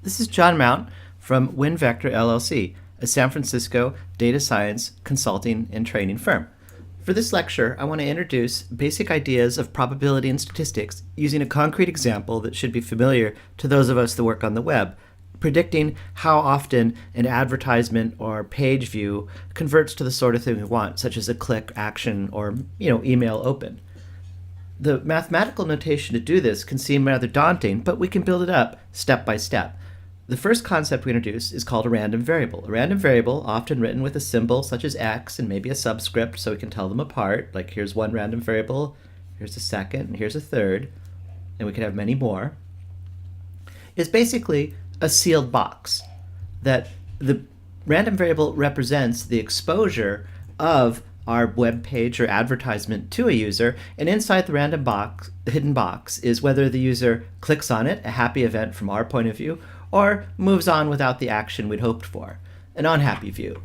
This is John Mount from WinVector LLC, a San Francisco data science consulting and training firm. For this lecture, I want to introduce basic ideas of probability and statistics using a concrete example that should be familiar to those of us that work on the web, predicting how often an advertisement or page view converts to the sort of thing we want, such as a click, action, or email open. The mathematical notation to do this can seem rather daunting, but we can build it up step by step. The first concept we introduce is called a random variable. A random variable, often written with a symbol such as x and maybe a subscript so we can tell them apart. Like here's one random variable, here's a second, and here's a third, and we could have many more, is basically a sealed box. That the random variable represents the exposure of our web page or advertisement to a user, and inside the random box, the hidden box, is whether the user clicks on it, a happy event from our point of view, or moves on without the action we'd hoped for, an unhappy view.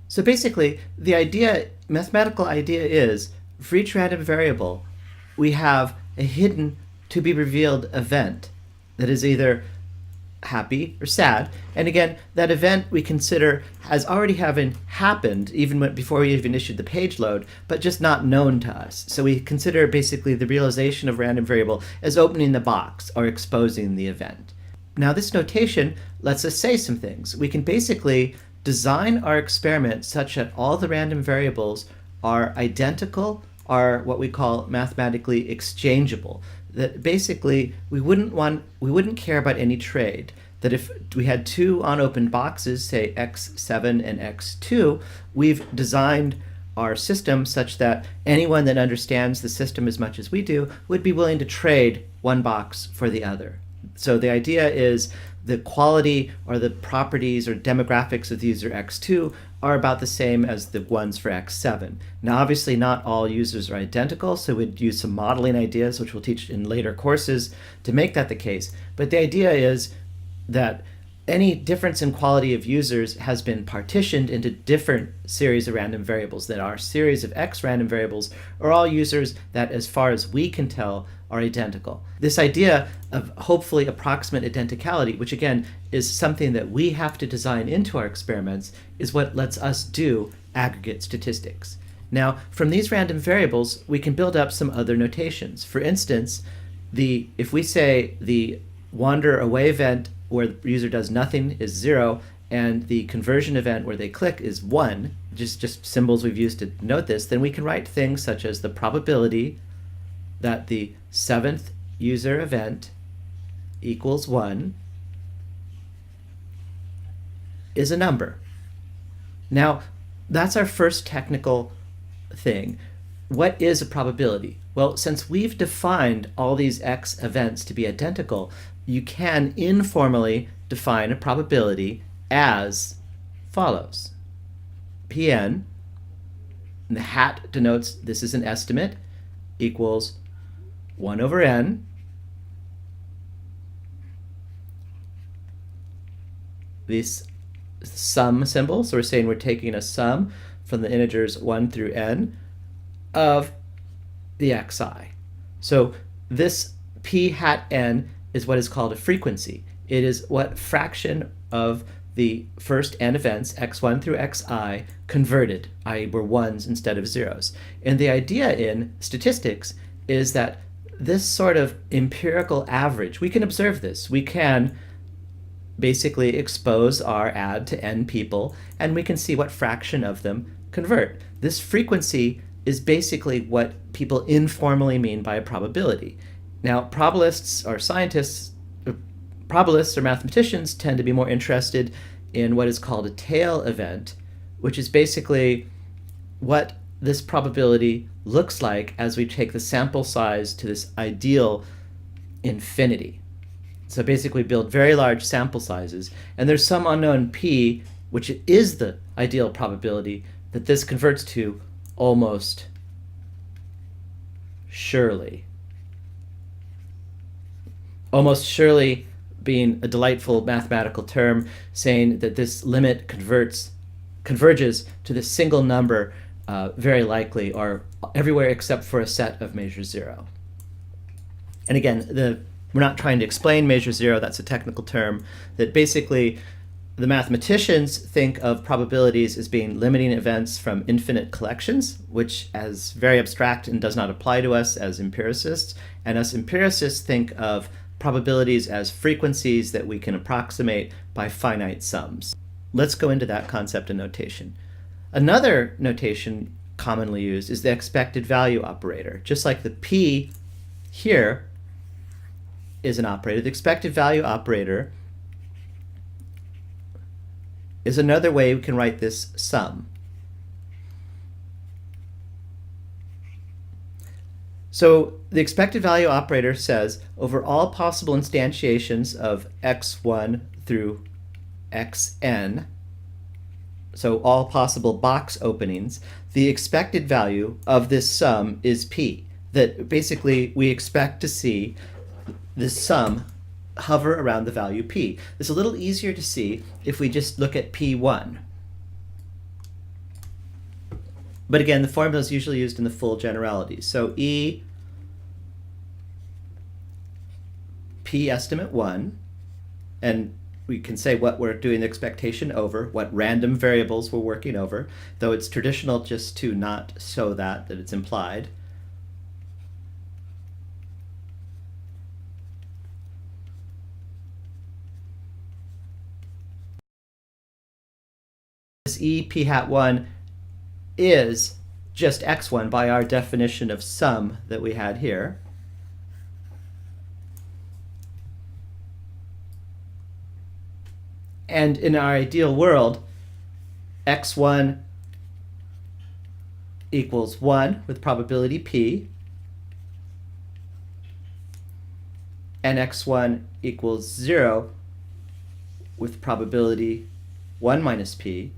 So basically, the mathematical idea is, for each random variable, we have a hidden to be revealed event that is either happy or sad. And again, that event we consider as already having happened even before we even issued the page load, but just not known to us. So we consider basically the realization of random variable as opening the box or exposing the event. Now this notation lets us say some things. We can basically design our experiment such that all the random variables are identical, are what we call mathematically exchangeable. That basically we wouldn't care about any trade. That if we had two unopened boxes, say x7 and x2, we've designed our system such that anyone that understands the system as much as we do would be willing to trade one box for the other. So the idea is the quality or the properties or demographics of the user x2 are about the same as the ones for x7. Now obviously not all users are identical, so we'd use some modeling ideas, which we'll teach in later courses, to make that the case. But the idea is that any difference in quality of users has been partitioned into different series of random variables, that our series of x random variables are all users that, as far as we can tell, are identical. This idea of hopefully approximate identicality, which again is something that we have to design into our experiments, is what lets us do aggregate statistics. Now, from these random variables, we can build up some other notations. For instance, if we say the wander away event where the user does nothing is 0, and the conversion event where they click is 1, just symbols we've used to denote this, then we can write things such as the probability that the 7th user event equals 1 is a number. Now, that's our first technical thing. What is a probability? Well, since we've defined all these x events to be identical, you can informally define a probability as follows. Pn, and the hat denotes this is an estimate, equals 1 over n, this sum symbol, so we're saying we're taking a sum from the integers 1 through n of the xi. So this p hat n is what is called a frequency. It is what fraction of the first n events, x1 through xi, converted, i.e. were ones instead of zeros. And the idea in statistics is that this sort of empirical average, we can observe this. We can basically expose our ad to n people, and we can see what fraction of them convert. This frequency is basically what people informally mean by a probability. Now, probabilists or mathematicians tend to be more interested in what is called a tail event, which is basically what this probability looks like as we take the sample size to this ideal infinity. So basically build very large sample sizes, and there's some unknown p, which is the ideal probability, that this converts to almost surely. Almost surely being a delightful mathematical term saying that this limit converges to this single number very likely, or everywhere except for a set of measure 0. And again, the We're not trying to explain measure zero, that's a technical term, that basically the mathematicians think of probabilities as being limiting events from infinite collections, which is very abstract and does not apply to us as empiricists. And us empiricists think of probabilities as frequencies that we can approximate by finite sums. Let's go into that concept and notation. Another notation commonly used is the expected value operator. Just like the P here is an operator, the expected value operator is another way we can write this sum. So the expected value operator says over all possible instantiations of x1 through xn, so all possible box openings, the expected value of this sum is p. That basically we expect to see this sum hover around the value p. It's a little easier to see if we just look at p1. But again, the formula is usually used in the full generality. So E P estimate 1, and we can say what we're doing the expectation over, what random variables we're working over, though it's traditional just to not show that it's implied. This E P hat 1 is just x1 by our definition of sum that we had here. And in our ideal world, x1 equals 1 with probability p, and x1 equals 0 with probability 1 minus p.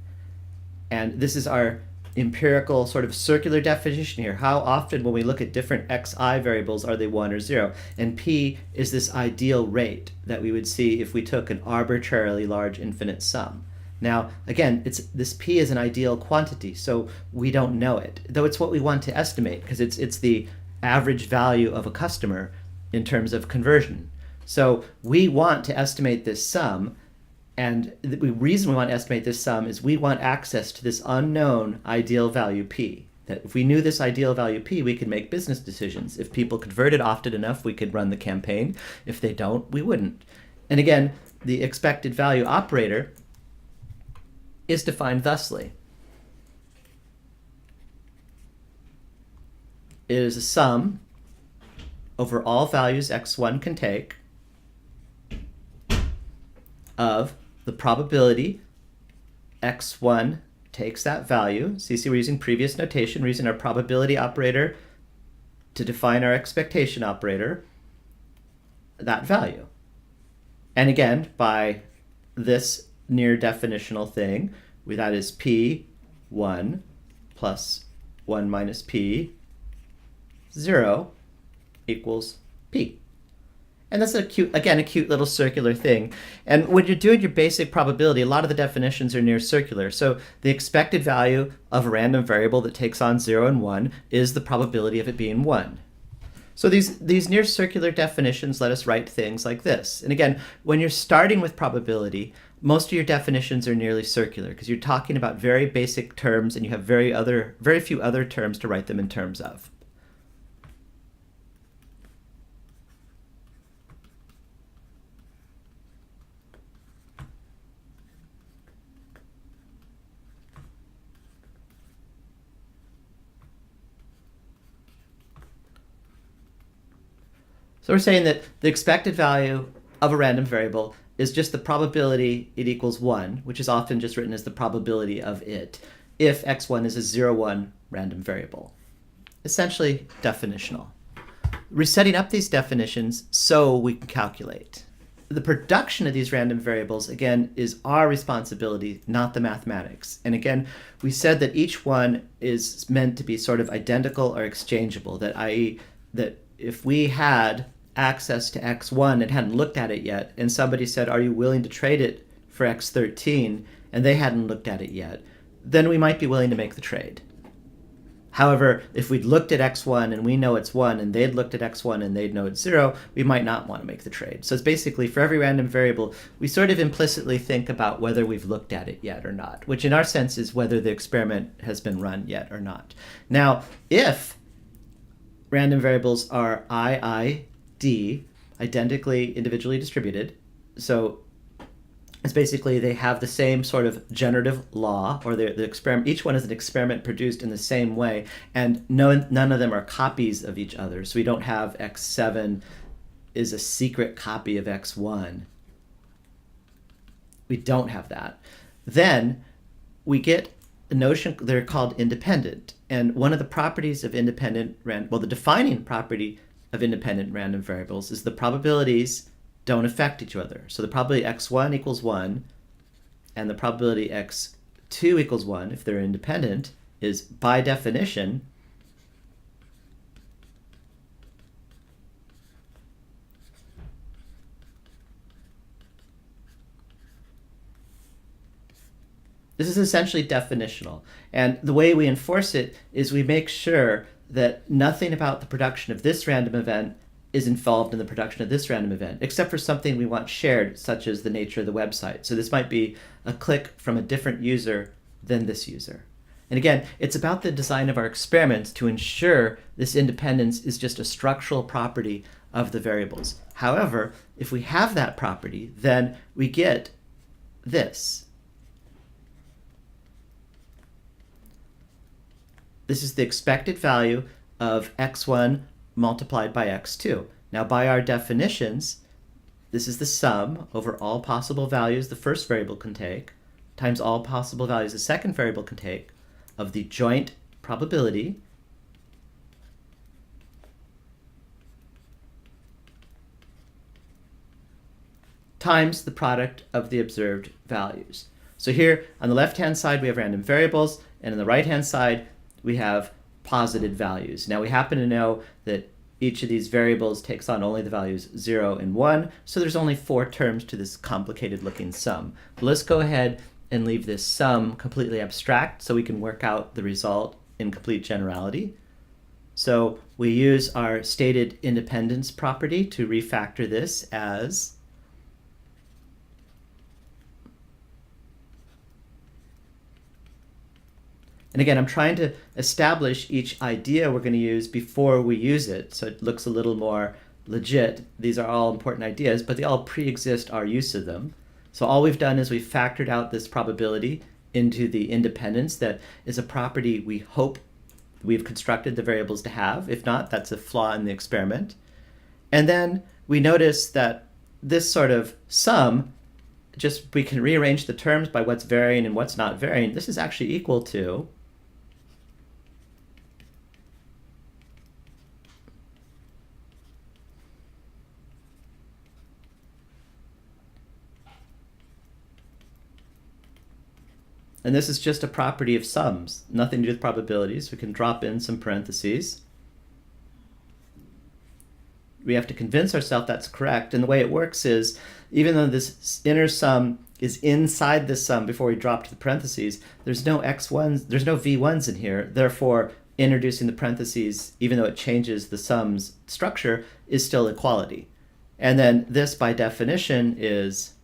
And this is our empirical sort of circular definition here. How often when we look at different xi variables are they 1 or 0? And p is this ideal rate that we would see if we took an arbitrarily large infinite sum. Now, again, this p is an ideal quantity, so we don't know it, though it's what we want to estimate because it's the average value of a customer in terms of conversion. So we want to estimate this sum. And the reason we want to estimate this sum is we want access to this unknown ideal value p. That if we knew this ideal value p, we could make business decisions. If people converted often enough, we could run the campaign. If they don't, we wouldn't. And again, the expected value operator is defined thusly. It is a sum over all values x1 can take of the probability x1 takes that value. So you see we're using previous notation. We're using our probability operator to define our expectation operator, that value. And again, by this near definitional thing, that is p1 plus 1 minus p, 0 equals p. And that's a cute little circular thing. And when you're doing your basic probability, a lot of the definitions are near circular. So the expected value of a random variable that takes on 0 and 1 is the probability of it being 1. So these near circular definitions let us write things like this. And again, when you're starting with probability, most of your definitions are nearly circular because you're talking about very basic terms and you have very few other terms to write them in terms of. So we're saying that the expected value of a random variable is just the probability it equals 1, which is often just written as the probability of it, if x1 is a 0, 1 random variable. Essentially definitional. We're setting up these definitions so we can calculate. The production of these random variables, again, is our responsibility, not the mathematics. And again, we said that each one is meant to be sort of identical or exchangeable, that i.e. that if we had access to x1 and hadn't looked at it yet, and somebody said, are you willing to trade it for x13, and they hadn't looked at it yet, then we might be willing to make the trade. However, if we'd looked at x1 and we know it's 1, and they'd looked at x1 and they'd know it's 0, we might not want to make the trade. So it's basically for every random variable, we sort of implicitly think about whether we've looked at it yet or not, which in our sense is whether the experiment has been run yet or not. Now, if random variables are I, D, identically individually distributed, so it's basically they have the same sort of generative law, or the experiment. Each one is an experiment produced in the same way, and none of them are copies of each other. So we don't have x7 is a secret copy of x1. We don't have that. Then we get a notion, they're called independent. And one of the properties of independent, the defining property of independent random variables is the probabilities don't affect each other. So the probability x1 equals 1 and the probability x2 equals 1, if they're independent, is by definition this is essentially definitional. And the way we enforce it is we make sure that nothing about the production of this random event is involved in the production of this random event, except for something we want shared, such as the nature of the website. So this might be a click from a different user than this user. And again, it's about the design of our experiments to ensure this independence is just a structural property of the variables. However, if we have that property, then we get this. This is the expected value of x1 multiplied by x2. Now, by our definitions, this is the sum over all possible values the first variable can take times all possible values the second variable can take of the joint probability times the product of the observed values. So here on the left-hand side, we have random variables, and on the right-hand side, we have posited values. Now we happen to know that each of these variables takes on only the values 0 and 1, so there's only 4 terms to this complicated looking sum. But let's go ahead and leave this sum completely abstract so we can work out the result in complete generality. So we use our stated independence property to refactor this as and again, I'm trying to establish each idea we're going to use before we use it, so it looks a little more legit. These are all important ideas, but they all pre-exist our use of them. So all we've done is we've factored out this probability into the independence that is a property we hope we've constructed the variables to have. If not, that's a flaw in the experiment. And then we notice that this sort of sum, just we can rearrange the terms by what's varying and what's not varying. This is actually equal to and this is just a property of sums, nothing to do with probabilities. We can drop in some parentheses. We have to convince ourselves that's correct. And the way it works is, even though this inner sum is inside this sum before we drop to the parentheses, there's no x1s, there's no v1s in here. Therefore, introducing the parentheses, even though it changes the sum's structure, is still equality. And then this, by definition, is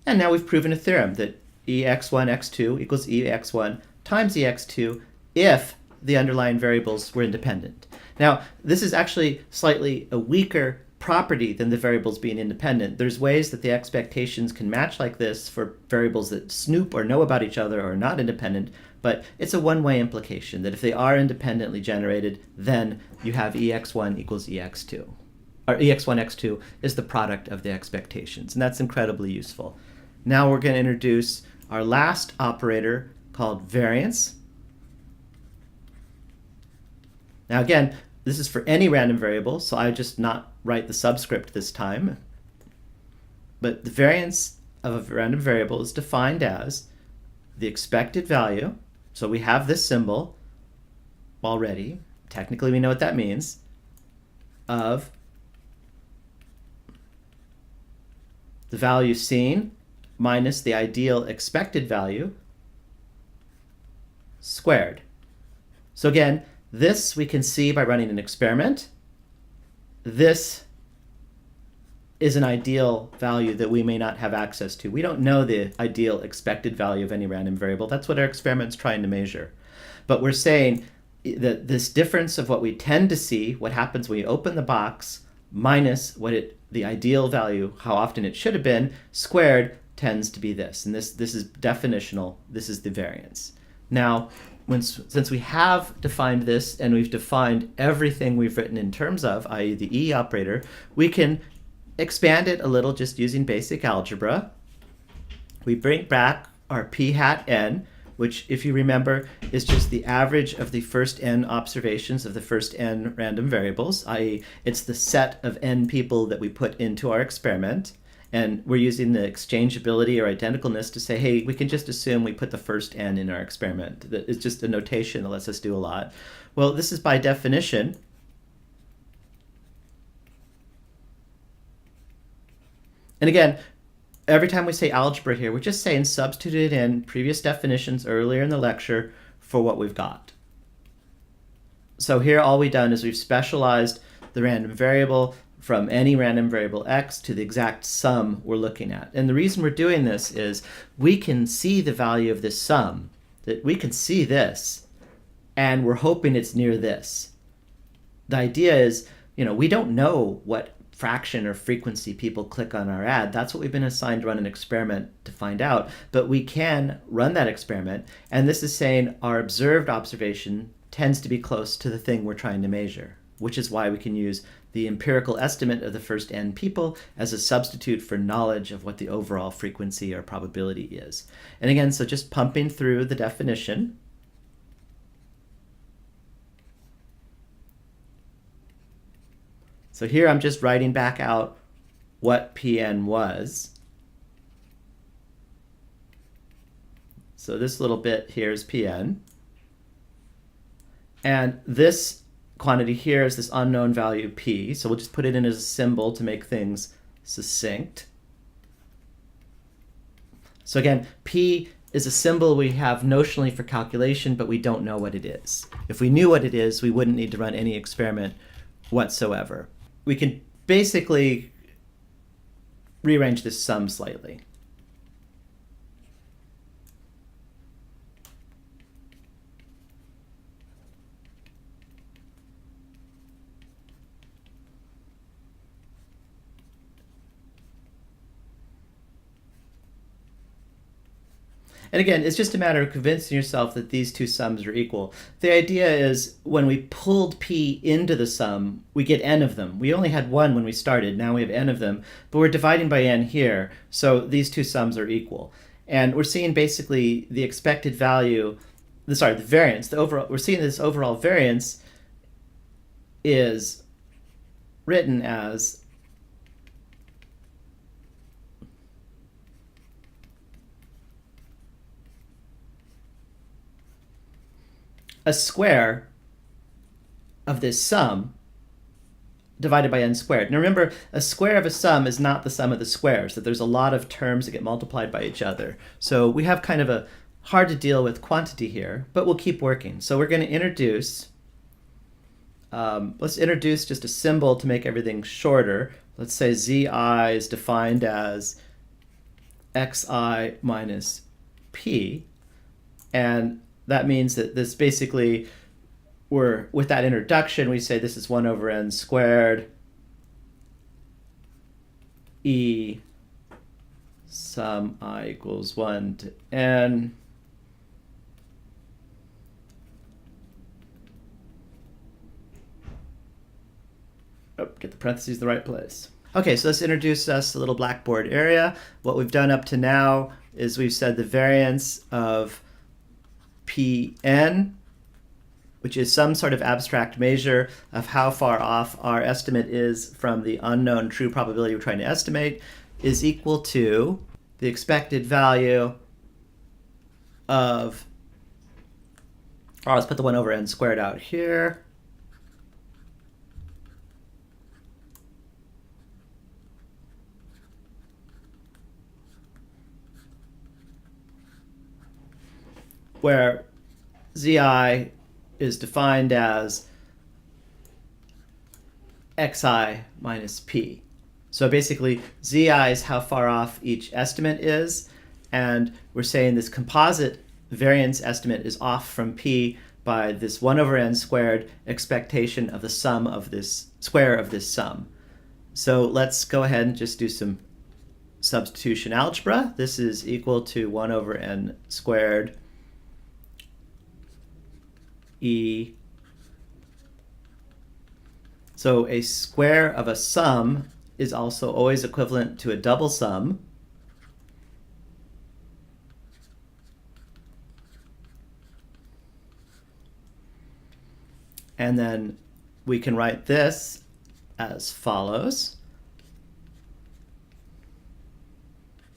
and now we've proven a theorem that ex1, x2 equals ex1 times ex2 if the underlying variables were independent. Now, this is actually slightly a weaker property than the variables being independent. There's ways that the expectations can match like this for variables that snoop or know about each other or are not independent, but it's a one-way implication that if they are independently generated, then you have ex1 equals ex2. Or ex1, x2 is the product of the expectations, and that's incredibly useful. Now we're going to introduce our last operator called variance. Now again, this is for any random variable, so I just not write the subscript this time. But the variance of a random variable is defined as the expected value. So we have this symbol already. Technically, we know what that means. Of the value seen minus the ideal expected value squared. So again, this we can see by running an experiment. This is an ideal value that we may not have access to. We don't know the ideal expected value of any random variable. That's what our experiment's trying to measure. But we're saying that this difference of what we tend to see, what happens when you open the box, minus the ideal value, how often it should have been, squared, tends to be this. And this is definitional. This is the variance. Now, since we have defined this and we've defined everything we've written in terms of, i.e. the E operator, we can expand it a little just using basic algebra. We bring back our p hat n, which, if you remember, is just the average of the first n observations of the first n random variables, i.e. it's the set of n people that we put into our experiment. And we're using the exchangeability or identicalness to say, hey, we can just assume we put the first n in our experiment. It's just a notation that lets us do a lot. Well, this is by definition. And again, every time we say algebra here, we're just saying substitute in previous definitions earlier in the lecture for what we've got. So here all we've done is we've specialized the random variable from any random variable x to the exact sum we're looking at. And the reason we're doing this is we can see the value of this sum, that we can see this, and we're hoping it's near this. The idea is, we don't know what fraction or frequency people click on our ad. That's what we've been assigned to run an experiment to find out. But we can run that experiment, and this is saying our observed observation tends to be close to the thing we're trying to measure, which is why we can use the empirical estimate of the first n people as a substitute for knowledge of what the overall frequency or probability is. And again, so just pumping through the definition. So here I'm just writing back out what Pn was. So this little bit here is Pn. And this quantity here is this unknown value P. So we'll just put it in as a symbol to make things succinct. So again, P is a symbol we have notionally for calculation, but we don't know what it is. If we knew what it is, we wouldn't need to run any experiment whatsoever. We can basically rearrange this sum slightly. And again, it's just a matter of convincing yourself that these two sums are equal. The idea is when we pulled P into the sum, we get n of them. We only had one when we started, now we have n of them, but we're dividing by n here, so these two sums are equal. And we're seeing basically the expected value, the variance, we're seeing this overall variance is written as a square of this sum divided by n squared. Now remember, a square of a sum is not the sum of the squares, that there's a lot of terms that get multiplied by each other. So we have kind of a hard to deal with quantity here, but we'll keep working. So we're going to introduce, let's introduce just a symbol to make everything shorter. Let's say zi is defined as xi minus p, and that means that this basically, with that introduction, we say this is 1 over n squared e sum I equals 1 to n. Oh, get the parentheses in the right place. Okay, so let's introduce us a little blackboard area. What we've done up to now is we've said the variance of Pn, which is some sort of abstract measure of how far off our estimate is from the unknown true probability we're trying to estimate, is equal to the expected value of, let's put the 1 over n squared out here. where zi is defined as xi minus p. So basically, zi is how far off each estimate is, and we're saying this composite variance estimate is off from p by this 1 over n squared expectation of the sum of this square of this sum. So let's go ahead and just do some substitution algebra. This is equal to 1 over n squared e. So a square of a sum is also always equivalent to a double sum. And then we can write this as follows.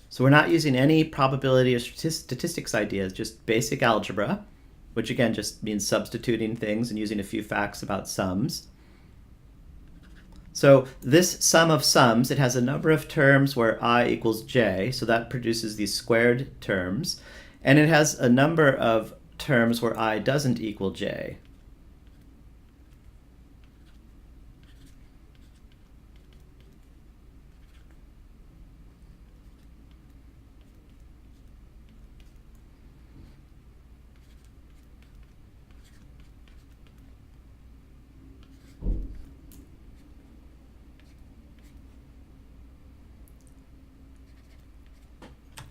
So we're not using any probability or statistics ideas, just basic algebra, which again just means substituting things and using a few facts about sums. So this sum of sums, it has a number of terms where I equals j, so that produces these squared terms. And it has a number of terms where I doesn't equal j.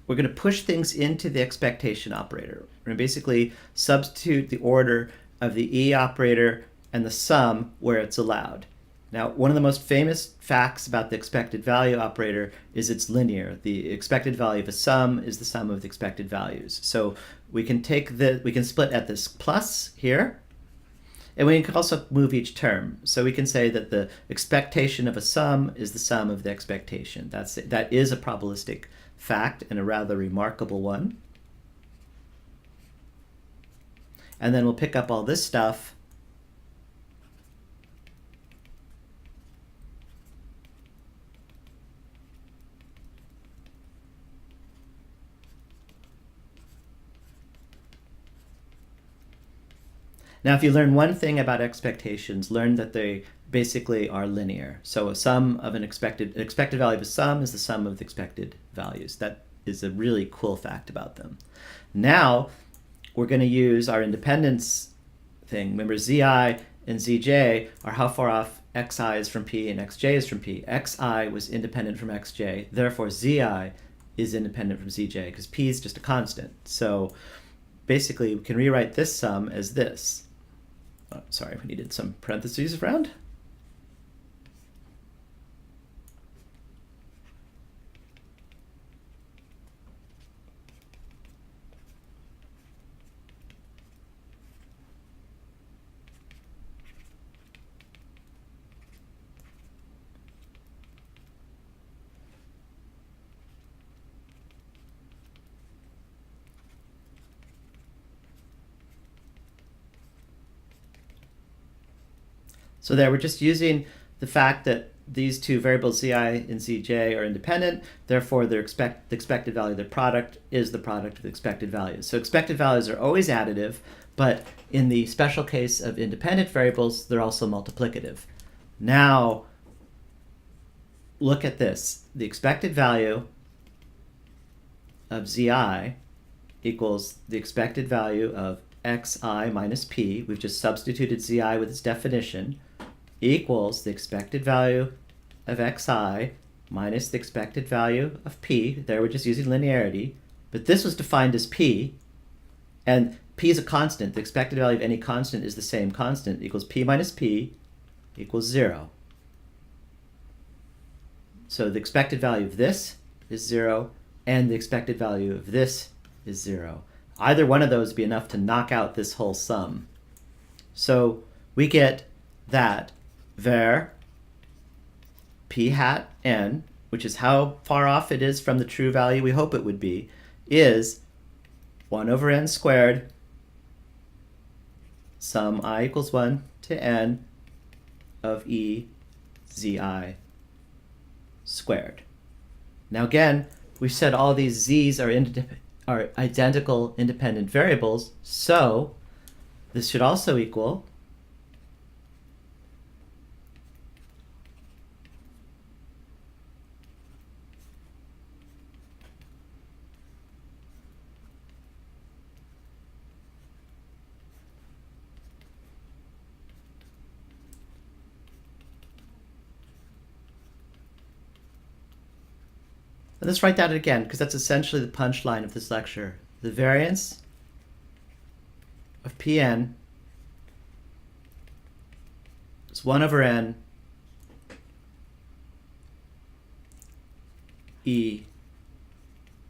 We're going to push things into the expectation operator. We're going to basically substitute the order of the E operator and the sum where it's allowed. Now, one of the most famous facts about the expected value operator is it's linear. The expected value of a sum is the sum of the expected values. So we can split at this plus here, and we can also move each term. So we can say that the expectation of a sum is the sum of the expectation. That is a probabilistic fact and a rather remarkable one. And then we'll pick up all this stuff Now, if you learn one thing about expectations, learn that they basically are linear. So a sum of an expected value of a sum is the sum of the expected values. That is a really cool fact about them. Now, we're going to use our independence thing. Remember, zi and zj are how far off xi is from p and xj is from p. xi was independent from xj. Therefore, zi is independent from zj because p is just a constant. So basically, we can rewrite this sum as this. Oh, sorry, we needed some parentheses around. So there, we're just using the fact that these two variables zi and zj are independent, therefore the expected value of their product is the product of the expected values. So expected values are always additive, but in the special case of independent variables, they're also multiplicative. Now, look at this. The expected value of zi equals the expected value of xi minus p. We've just substituted zi with its definition, equals the expected value of xi minus the expected value of p. There we're just using linearity, but this was defined as p, and p is a constant. The expected value of any constant is the same constant, equals p minus p equals 0. So the expected value of this is 0, and the expected value of this is 0. Either one of those would be enough to knock out this whole sum. So we get that var p hat n, which is how far off it is from the true value we hope it would be, is 1 over n squared sum I equals 1 to n of e zi squared. Now again, we've said all these z's are are identical independent variables, so this should also equal and let's write that again, because that's essentially the punchline of this lecture. The variance of Pn is 1 over n e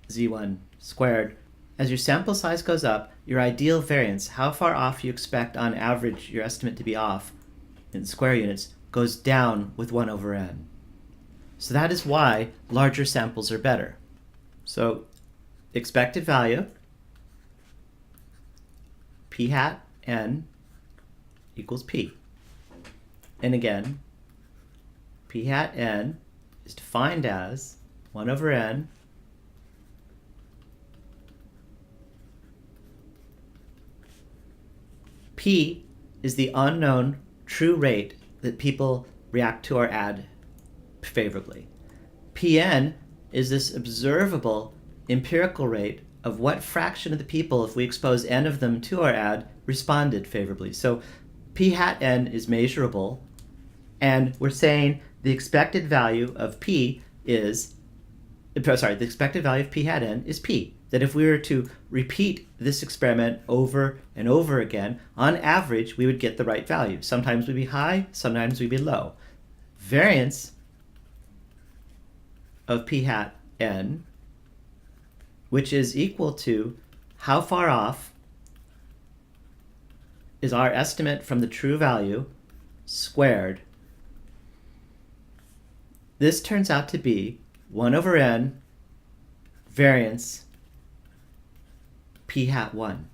z1 squared. As your sample size goes up, your ideal variance, how far off you expect on average your estimate to be off in square units, goes down with 1 over n. So that is why larger samples are better. So expected value, p hat n equals p. And again, p hat n is defined as 1 over n p is the unknown true rate that people react to our ad favorably. Pn is this observable empirical rate of what fraction of the people, if we expose n of them to our ad, responded favorably. So p hat n is measurable, and we're saying the expected value of p is, the expected value of p hat n is p. That if we were to repeat this experiment over and over again, on average, we would get the right value. Sometimes we'd be high, sometimes we'd be low. Variance of p hat n, which is equal to how far off is our estimate from the true value squared. This turns out to be 1 over n variance p hat 1.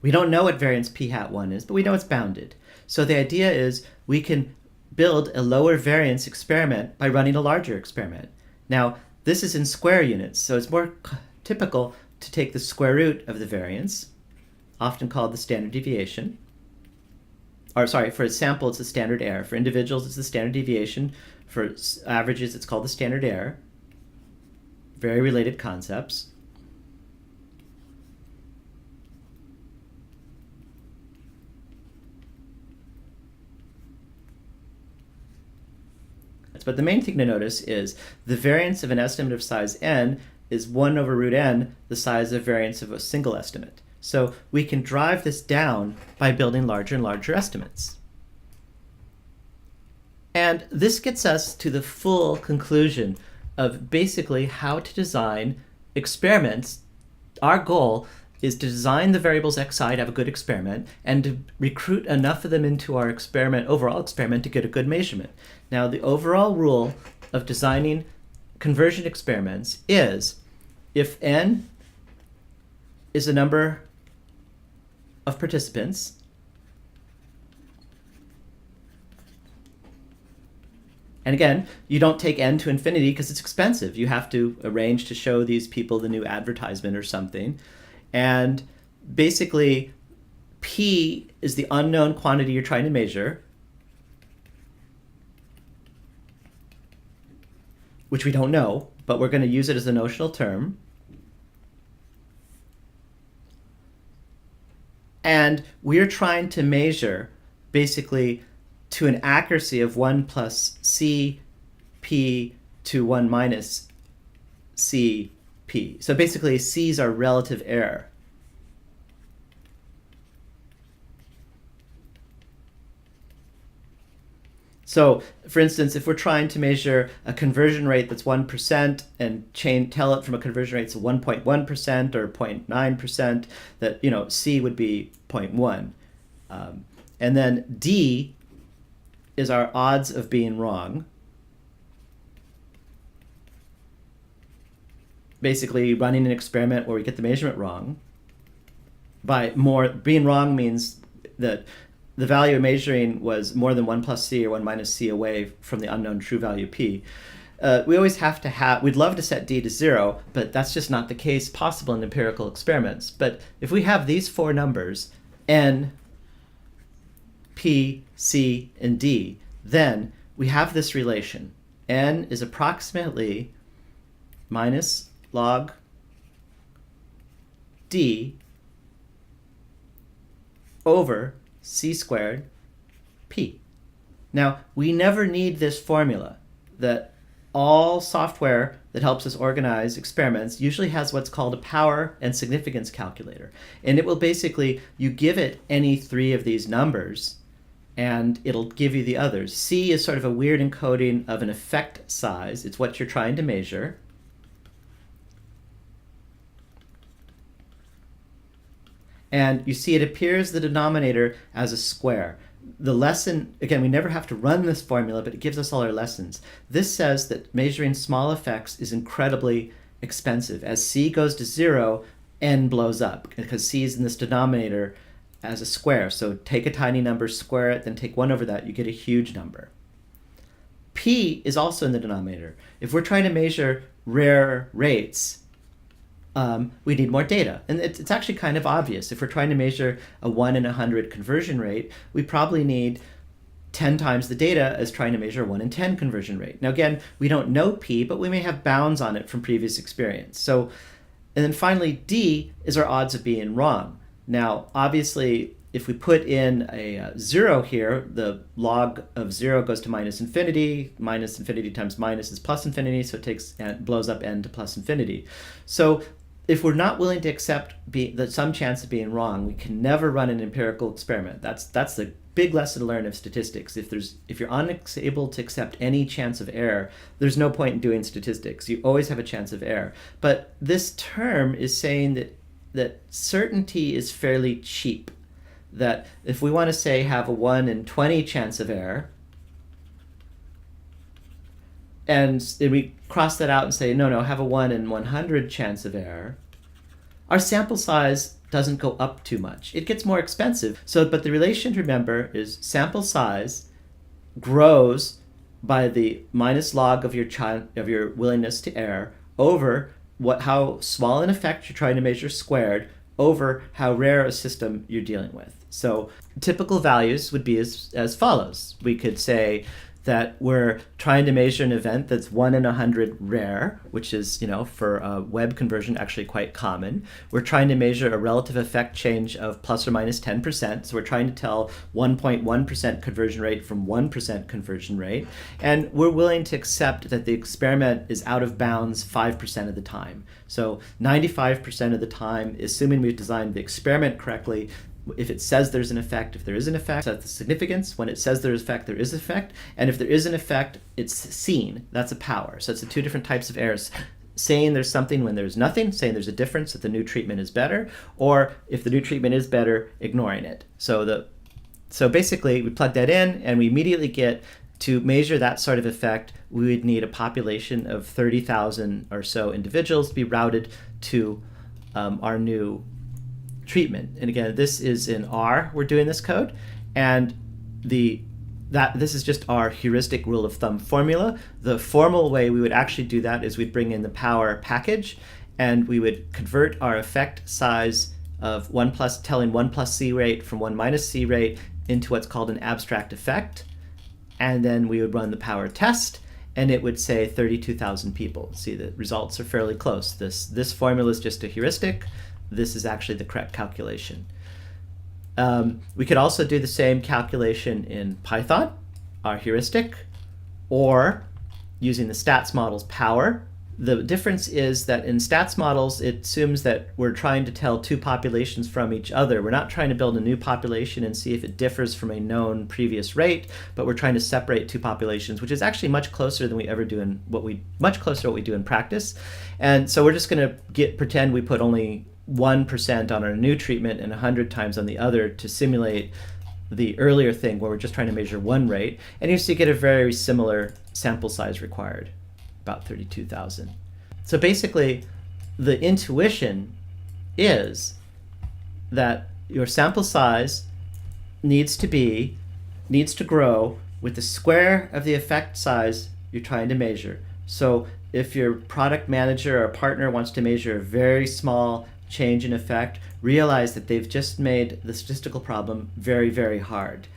We don't know what variance p hat 1 is, but we know it's bounded. So the idea is we can build a lower variance experiment by running a larger experiment. Now, this is in square units, so it's more typical to take the square root of the variance, often called the standard deviation. Or sorry, for a sample, it's the standard error. For individuals, it's the standard deviation. For averages, it's called the standard error. Very related concepts. But the main thing to notice is the variance of an estimate of size n is 1 over root n, the size of variance of a single estimate. So we can drive this down by building larger and larger estimates. And this gets us to the full conclusion of basically how to design experiments. Our goal is to design the variables xi to have a good experiment and to recruit enough of them into our overall experiment to get a good measurement. Now, the overall rule of designing conversion experiments is if n is a number of participants, and again, you don't take n to infinity because it's expensive. You have to arrange to show these people the new advertisement or something. And basically, p is the unknown quantity you're trying to measure, which we don't know, but we're going to use it as a notional term. And we're trying to measure, basically, to an accuracy of 1 plus c p to 1 minus c p. So basically, c is our relative error. So, for instance, if we're trying to measure a conversion rate that's 1% and tell it from a conversion rate of 1.1% or 0.9%, that c would be 0.1. And then d is our odds of being wrong. Basically, running an experiment where we get the measurement wrong. Being wrong means that the value of measuring was more than 1 plus c or 1 minus c away from the unknown true value p. we always have to have, we'd love to set D to 0, but that's just not the case possible in empirical experiments. But if we have these four numbers, N, P, C, and D, then we have this relation. N is approximately minus log D over C squared P. Now, we never need this formula. That all software that helps us organize experiments usually has what's called a power and significance calculator. And it will basically, you give it any three of these numbers, and it'll give you the others. C is sort of a weird encoding of an effect size. It's what you're trying to measure. And you see it appears the denominator as a square. The lesson, again, we never have to run this formula, but it gives us all our lessons. This says that measuring small effects is incredibly expensive. As C goes to 0, N blows up, because C is in this denominator as a square. So take a tiny number, square it, then take 1 over that, you get a huge number. P is also in the denominator. If we're trying to measure rare rates, we need more data. And it's actually kind of obvious. If we're trying to measure a 1 in 100 conversion rate, we probably need 10 times the data as trying to measure a 1 in 10 conversion rate. Now again, we don't know P, but we may have bounds on it from previous experience. So, and then finally, D is our odds of being wrong. Now, obviously, if we put in a 0 here, the log of 0 goes to minus infinity. Minus infinity times minus is plus infinity, so it takes and blows up n to plus infinity. So if we're not willing to accept some chance of being wrong, we can never run an empirical experiment. That's the big lesson to learn of statistics. If you're unable to accept any chance of error, there's no point in doing statistics. You always have a chance of error. But this term is saying that certainty is fairly cheap. That if we want to say have a 1 in 20 chance of error, and we cross that out and say, no, have a 1 in 100 chance of error, our sample size doesn't go up too much. It gets more expensive. But the relation to remember is sample size grows by the minus log of your willingness to err over how small an effect you're trying to measure squared over how rare a system you're dealing with. So typical values would be as follows. We could say that we're trying to measure an event that's 1 in 100 rare, which is, for a web conversion actually quite common. We're trying to measure a relative effect change of plus or minus 10%. So we're trying to tell 1.1% conversion rate from 1% conversion rate. And we're willing to accept that the experiment is out of bounds 5% of the time. So 95% of the time, assuming we've designed the experiment correctly, if it says there's an effect, if there is an effect, that's the significance. When it says there's an effect, there is an effect. And if there is an effect, it's seen. That's a power. So it's the two different types of errors. Saying there's something when there's nothing, saying there's a difference, that the new treatment is better, or if the new treatment is better, ignoring it. So basically, we plug that in, and we immediately get to measure that sort of effect, we would need a population of 30,000 or so individuals to be routed to our new treatment. And again, this is in R, we're doing this code, and this is just our heuristic rule of thumb formula. The formal way we would actually do that is we'd bring in the power package, and we would convert our effect size of telling 1 plus C rate from 1 minus C rate into what's called an abstract effect. And then we would run the power test, and it would say 32,000 people. See, the results are fairly close. This formula is just a heuristic. This is actually the correct calculation. We could also do the same calculation in Python, our heuristic, or using the stats model's power. The difference is that in stats models, it assumes that we're trying to tell two populations from each other. We're not trying to build a new population and see if it differs from a known previous rate, but we're trying to separate two populations, which is actually much closer than we ever do much closer to what we do in practice. And so we're just going to pretend we put only 1% on our new treatment and 100 times on the other to simulate the earlier thing where we're just trying to measure one rate. And you see get a very similar sample size required, about 32,000. So basically, the intuition is that your sample size needs to grow with the square of the effect size you're trying to measure. So if your product manager or partner wants to measure a very small change in effect, realize that they've just made the statistical problem very, very hard.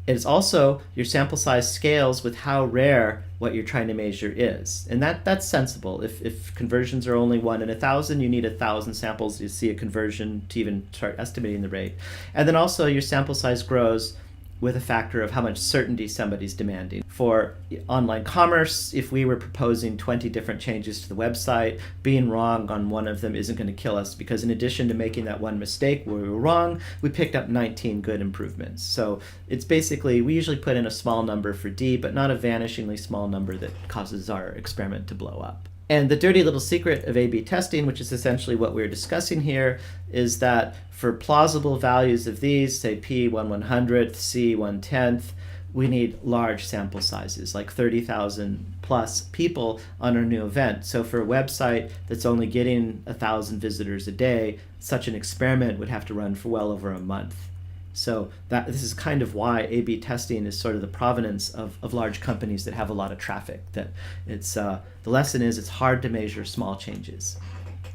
It's also your sample size scales with how rare what you're trying to measure is. And that's sensible. If conversions are only 1 in 1,000, you need 1,000 samples to see a conversion to even start estimating the rate. And then also your sample size grows with a factor of how much certainty somebody's demanding. For online commerce, if we were proposing 20 different changes to the website, being wrong on one of them isn't going to kill us, because in addition to making that one mistake where we were wrong, we picked up 19 good improvements. So it's basically, we usually put in a small number for D, but not a vanishingly small number that causes our experiment to blow up. And the dirty little secret of A/B testing, which is essentially what we're discussing here, is that for plausible values of these, say P 1/100th, C 1/10th, we need large sample sizes, like 30,000 plus people on our new event. So for a website that's only getting 1,000 visitors a day, such an experiment would have to run for well over a month. So this is kind of why A/B testing is sort of the provenance of large companies that have a lot of traffic. That it's the lesson is it's hard to measure small changes.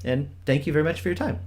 And thank you very much for your time.